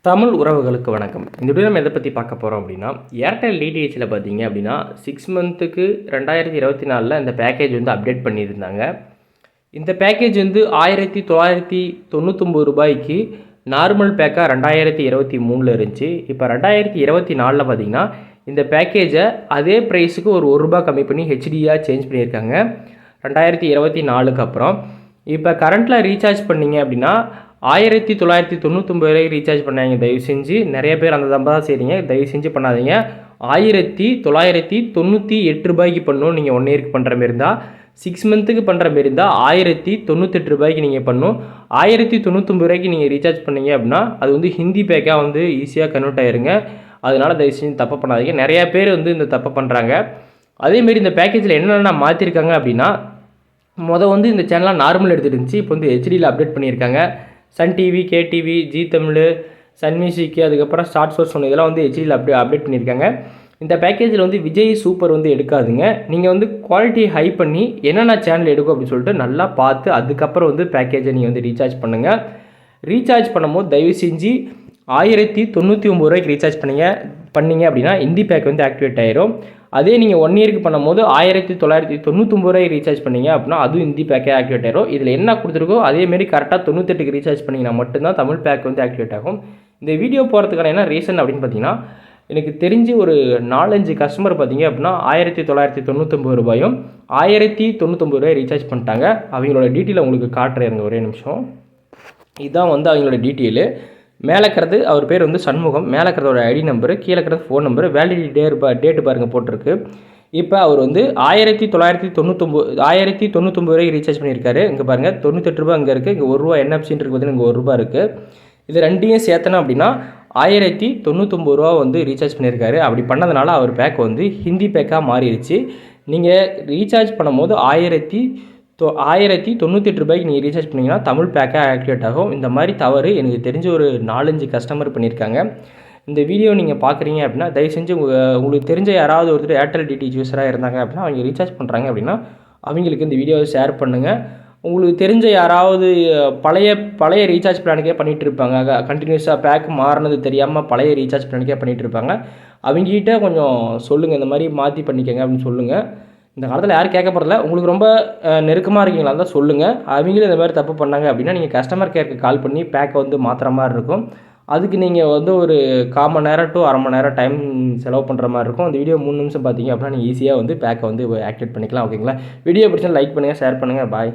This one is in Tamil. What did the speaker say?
தமிழ் உறவுகளுக்கு வணக்கம். இந்த வீடியோ நம்ம எதை பற்றி பார்க்க போகிறோம் அப்படின்னா, ஏர்டெல் டிடிஹெச்சில் பார்த்தீங்க அப்படின்னா 6 மந்த்துக்கு 2024 இந்த பேக்கேஜ் வந்து அப்டேட் பண்ணியிருந்தாங்க. இந்த பேக்கேஜ் வந்து ரூ. 1999 நார்மல் பேக்காக 2023 இருந்துச்சு. இப்போ 2024 பார்த்தீங்கன்னா இந்த பேக்கேஜை அதே ப்ரைஸுக்கு ஒரு ரூபா கம்மி பண்ணி ஹெச்டியாக சேஞ்ச் பண்ணியிருக்காங்க 2024 அப்புறம். இப்போ கரண்ட்டில் ரீசார்ஜ் பண்ணிங்க அப்படின்னா 1999 ரீசார்ஜ் பண்ணாங்க. தயவு செஞ்சு நிறைய பேர் அந்த தம்பா தான் செய்கிறீங்க. தயவு செஞ்சு பண்ணாதீங்க. 1998 பண்ணணும். நீங்கள் 1 இயருக்கு பண்ணுற மாரி இருந்தால், 6 மந்த்துக்கு பண்ணுற மாரி இருந்தால் 1098 நீங்கள் பண்ணணும். 1099 நீங்கள் ரீசார்ஜ் பண்ணீங்க அப்படின்னா அது வந்து ஹிந்தி பேக்காக வந்து ஈஸியாக கன்வெர்ட் ஆயிருங்க. அதனால் தயவு செஞ்சு தப்பு பண்ணாதீங்க. நிறையா பேர் வந்து இந்த தப்பை பண்ணுறாங்க. அதேமாரி இந்த பேக்கேஜில் என்னென்ன மாற்றிருக்காங்க அப்படின்னா, வந்து இந்த சேனலாக நார்மல் எடுத்துகிட்டு இருந்துச்சு. இப்போ வந்து ஹெச்டியில் அப்டேட் பண்ணியிருக்காங்க. Sun TV, KTV, Zee Tamil, Sun music, அதுக்கப்புறம் ஸ்டார்ட் சோர்ஸ் ஒன்று இதெல்லாம் வந்து ஹெச்டியில் அப்டேட் பண்ணியிருக்காங்க. இந்த பேக்கேஜில் வந்து விஜய் சூப்பர் வந்து எடுக்காதுங்க. நீங்கள் வந்து குவாலிட்டி ஹை பண்ணி என்னென்ன சேனல் எடுக்கும் அப்படின்னு சொல்லிட்டு நல்லா பார்த்து அதுக்கப்புறம் வந்து பேக்கேஜை நீங்கள் வந்து ரீசார்ஜ் பண்ணுங்கள். ரீசார்ஜ் பண்ணும்போது தயவு செஞ்சு 1099 ரீசார்ஜ் பண்ணிங்க அப்படின்னா ஹிந்தி பேக் வந்து ஆக்டிவேட் ஆயிரும். அதே நீங்கள் 1 இயருக்கு பண்ணும்போது 1999 ரீசார்ஜ் பண்ணிங்க அப்படின்னா அதுவும் ஹிந்தி பேக்கே ஆக்டிவேட் ஆயிரும். இதில் என்ன கொடுத்துருக்கோ அதேமாரி கரெக்டாக 98க்கு ரீசார்ஜ் பண்ணிங்கன்னா மட்டும்தான் தமிழ் பேக் வந்து ஆக்டிவேட் ஆகும். இந்த வீடியோ போகிறதுக்கான என்ன ரீசன் அப்படின்னு பார்த்தீங்கன்னா, எனக்கு தெரிஞ்சு ஒரு 4-5 கஸ்டமர் பார்த்தீங்க அப்படின்னா 1999 1099 ரீசார்ஜ் பண்ணிட்டாங்க. அவங்களோட டீட்டெயில் உங்களுக்கு காட்டுறேங்க, ஒரே நிமிஷம். இதுதான் வந்து அவங்களோட டீட்டெயிலு. மேலே இருக்கிறது அவர் பேர் வந்து சண்முகம், மேலே இருக்கிறதோட ஐடி நம்பரு, கீழே இருக்கிறது ஃபோன் நம்பரு, வேலிடிட்டி டேட்டு பாருங்கள் போட்டிருக்கு. இப்போ அவர் வந்து 1099 ரீசார்ஜ் பண்ணியிருக்காரு. இங்கே பாருங்கள் ரூ. 98 அங்கே இருக்குது. இங்கே ரூபா என்எஃப்சின்னு இருக்குது, பார்த்தீங்கன்னா இங்கே ரூபா இருக்குது. இது ரெண்டையும் சேர்த்தணும் அப்படின்னா 1099 வந்து ரீசார்ஜ் பண்ணியிருக்காரு. அப்படி பண்ணதுனால அவர் பேக் வந்து ஹிந்தி பேக்காக மாறிடுச்சு. நீங்கள் ரீசார்ஜ் பண்ணும்போது 1098 நீங்கள் ரீசார்ஜ் பண்ணிங்கன்னா தமிழ் பேக்காக ஆக்டிவேட் ஆகும். இந்த மாதிரி தவறு எனக்கு தெரிஞ்ச ஒரு 4-5 கஸ்டமர் பண்ணியிருக்காங்க. இந்த வீடியோ நீங்கள் பார்க்குறீங்க அப்படின்னா தயவு செஞ்சு உங்களுக்கு தெரிஞ்ச யாராவது ஒருத்தர் ஏர்டெல் டிடிஹெச் யூஸராக இருந்தாங்க அப்படின்னா அவங்க ரீசார்ஜ் பண்ணுறாங்க அப்படின்னா அவங்களுக்கு இந்த வீடியோவை ஷேர் பண்ணுங்கள். உங்களுக்கு தெரிஞ்ச யாராவது பழைய ரீசார்ஜ் பிளானுக்கே பண்ணிகிட்டு இருப்பாங்க, கண்டினியூஸாக பேக் மாறினது தெரியாமல் பழைய ரீசார்ஜ் பிளானுக்கே பண்ணிகிட்டு இருப்பாங்க. அவங்ககிட்ட கொஞ்சம் சொல்லுங்கள், இந்த மாதிரி மாற்றி பண்ணிக்கங்க அப்படின்னு சொல்லுங்கள். இந்த காலத்தில் யாரும் கேட்க போகிறதில்ல. உங்களுக்கு ரொம்ப நெருக்கமாக இருக்கீங்களா தான் சொல்லுங்கள். அவங்களும் இந்த மாதிரி தப்பு பண்ணாங்க அப்படின்னா நீங்கள் கஸ்டமர் கேருக்கு கால் பண்ணி பேக்கை வந்து மாற்றுற மாதிரி இருக்கும். அதுக்கு நீங்கள் வந்து ஒரு 1/4 மணி நேரம் to அரை மணி நேரம் டைம் செலவு பண்ணுற மாதிரி இருக்கும். அந்த வீடியோ 3 நிமிஷம் பார்த்தீங்க அப்படின்னா நீங்கள் ஈஸியாக வந்து பேக்கை வந்து ஆக்டிவேட் பண்ணிக்கலாம். ஓகேங்களா? வீடியோ பிடிச்சா லைக் பண்ணுங்கள், ஷேர் பண்ணுங்கள். பாய்.